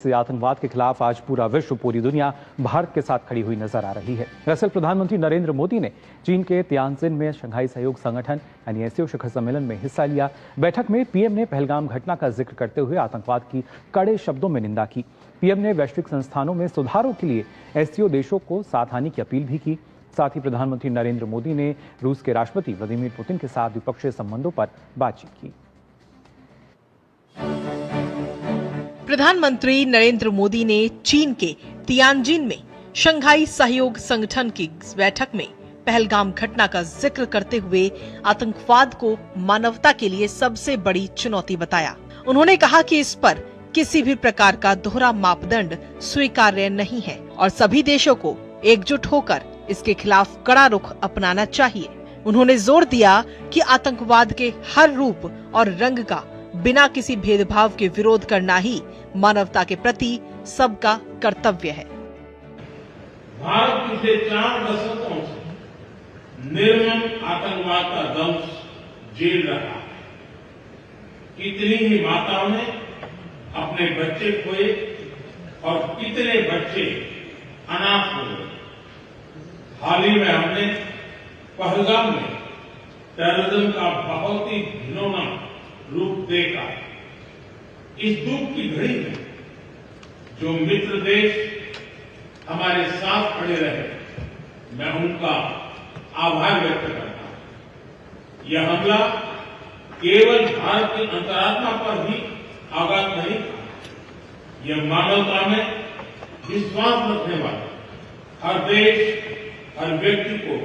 से आतंकवाद के खिलाफ आज पूरा विश्व, पूरी दुनिया भारत के साथ खड़ी हुई नजर आ रही है। दरअसल प्रधानमंत्री नरेंद्र मोदी ने चीन के तियानजिन में शंघाई सहयोग संगठन यानी एससीओ शिखर सम्मेलन में हिस्सा लिया। बैठक में पीएम ने पहलगाम घटना का जिक्र करते हुए आतंकवाद की कड़े शब्दों में निंदा की। पीएम ने वैश्विक संस्थानों में सुधारों के लिए एससीओ देशों को साथ आने की अपील भी की। साथ ही प्रधानमंत्री नरेंद्र मोदी ने रूस के राष्ट्रपति व्लादिमीर पुतिन के साथ द्विपक्षीय संबंधों पर बातचीत की। प्रधानमंत्री नरेंद्र मोदी ने चीन के तियानजिन में शंघाई सहयोग संगठन की बैठक में पहलगाम घटना का जिक्र करते हुए आतंकवाद को मानवता के लिए सबसे बड़ी चुनौती बताया। उन्होंने कहा कि इस पर किसी भी प्रकार का दोहरा मापदंड स्वीकार्य नहीं है और सभी देशों को एकजुट होकर इसके खिलाफ कड़ा रुख अपनाना चाहिए। उन्होंने जोर दिया कि आतंकवाद के हर रूप और रंग का बिना किसी भेदभाव के विरोध करना ही मानवता के प्रति सबका कर्तव्य है। भारत पिछले 4 दशकों से निर्मम आतंकवाद का दंश झेल रहा है। कितनी ही माताओं ने अपने बच्चे खोए और कितने बच्चे अनाथ हो गए। हाल ही में हमने पहलगाम में टेररिज्म का बहुत ही घिनौना रूप देखा। इस दुख की घड़ी में जो मित्र देश हमारे साथ खड़े रहे, मैं उनका आभार व्यक्त करता हूं। यह हमला केवल भारत की अंतरात्मा पर ही आघात नहीं था, यह मानवता में विश्वास रखने वाले हर देश, हर व्यक्ति को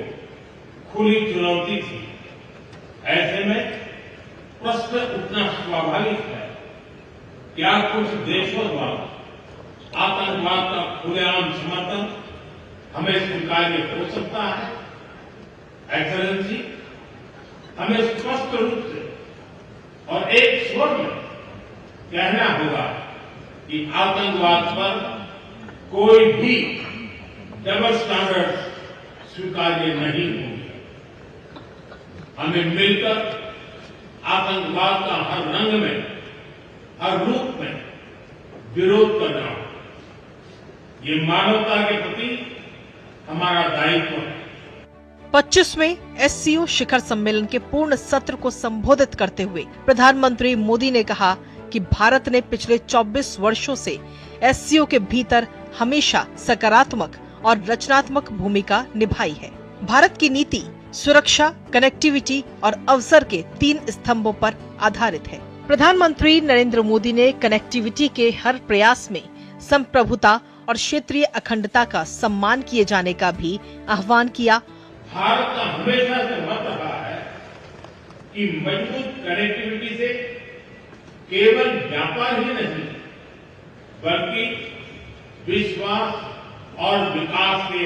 खुली चुनौती थी। ऐसे में प्रश्न उठना स्वाभाविक है, क्या कुछ देशों द्वारा आतंकवाद का खुलेआम समर्थन हमें स्वीकार्य हो सकता है? एक्सेलेंसी, हमें स्पष्ट रूप से और एक स्वर में कहना होगा कि आतंकवाद पर कोई भी डबल स्टैंडर्ड स्वीकार्य नहीं होंगे। हमें मिलकर आतंकवाद का हर रंग में, हर रूप में विरोध करना, ये मानवता के प्रति हमारा दायित्व है। 25वें एससीओ शिखर सम्मेलन के पूर्ण सत्र को संबोधित करते हुए प्रधानमंत्री मोदी ने कहा कि भारत ने पिछले 24 वर्षों से एससीओ के भीतर हमेशा सकारात्मक और रचनात्मक भूमिका निभाई है। भारत की नीति सुरक्षा, कनेक्टिविटी और अवसर के 3 स्तंभों पर आधारित है। प्रधानमंत्री नरेंद्र मोदी ने कनेक्टिविटी के हर प्रयास में संप्रभुता और क्षेत्रीय अखंडता का सम्मान किए जाने का भी आह्वान किया। भारत का हमेशा से मत रहा है कि मजबूत कनेक्टिविटी से केवल व्यापार ही नहीं, बल्कि विश्वास और विकास के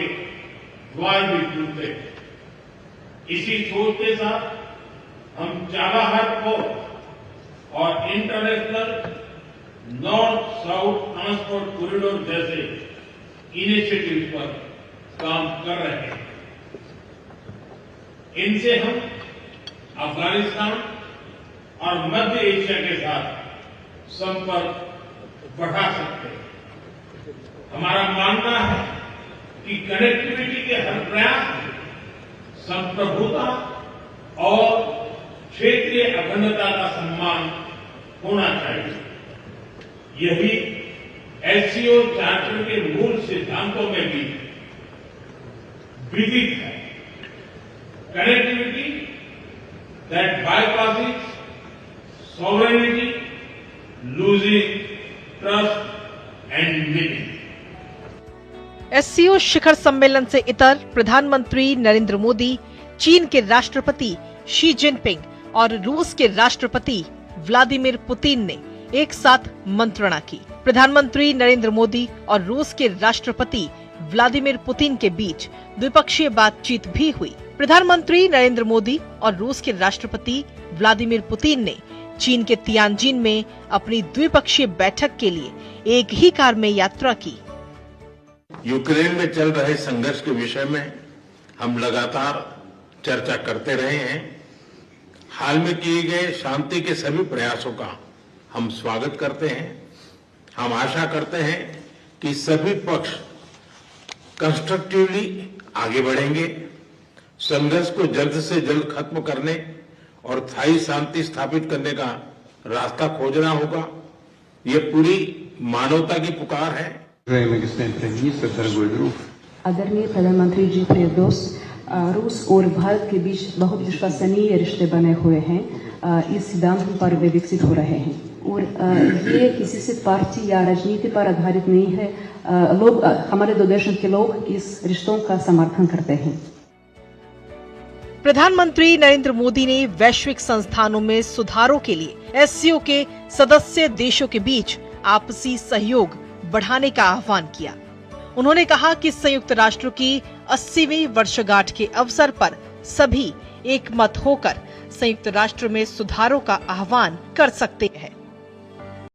द्वार भी खुलते हैं। इसी सोच के साथ हम चाबहार पोर्ट और international north south transport corridor जैसे इनिशिएटिव पर काम कर रहे हैं। इनसे हम अफगानिस्तान और मध्य एशिया के साथ संपर्क बढ़ा सकते हैं। हमारा मानना है कि कनेक्टिविटी के हर प्रयास में संप्रभुता और क्षेत्रीय अखंडता का सम्मान होना चाहिए। यही एससीओ चार्टर के मूल सिद्धांतों में भी विदित है। Connectivity that bypasses sovereignty, losing trust and meaning. SCO शिखर सम्मेलन से इतर प्रधानमंत्री नरेंद्र मोदी, चीन के राष्ट्रपति शी जिनपिंग और रूस के राष्ट्रपति व्लादिमीर पुतिन ने एक साथ मंत्रणा की। प्रधानमंत्री नरेंद्र मोदी और रूस के राष्ट्रपति व्लादिमीर पुतिन के बीच द्विपक्षीय बातचीत भी हुई। प्रधानमंत्री नरेंद्र मोदी और रूस के राष्ट्रपति व्लादिमीर पुतिन ने चीन के तियानजिन में अपनी द्विपक्षीय बैठक के लिए एक ही कार में यात्रा की। यूक्रेन में चल रहे संघर्ष के विषय में हम लगातार चर्चा करते रहे हैं। हाल में किए गए शांति के सभी प्रयासों का हम स्वागत करते हैं। हम आशा करते हैं कि सभी पक्ष कंस्ट्रक्टिवली आगे बढ़ेंगे, संघर्ष को जल्द से जल्द खत्म करने और स्थायी शांति स्थापित करने का रास्ता खोजना होगा। ये पूरी मानवता की पुकार है। आदरणीय प्रधानमंत्री जी, प्रिय दोस्त, रूस और भारत के बीच बहुत विश्वसनीय रिश्ते बने हुए हैं। इस सिद्धांत पर वे विकसित हो रहे हैं और ये किसी से पार्टी या राजनीति पर आधारित नहीं है। लोग, हमारे दो देशों के लोग इस रिश्तों का समर्थन करते हैं। प्रधानमंत्री नरेंद्र मोदी ने वैश्विक संस्थानों में सुधारों के लिए एससीओ के सदस्य देशों के बीच आपसी सहयोग बढ़ाने का आह्वान किया। उन्होंने कहा कि संयुक्त राष्ट्र की 80वीं वर्षगांठ के अवसर पर सभी एकमत होकर संयुक्त राष्ट्र में सुधारों का आह्वान कर सकते हैं।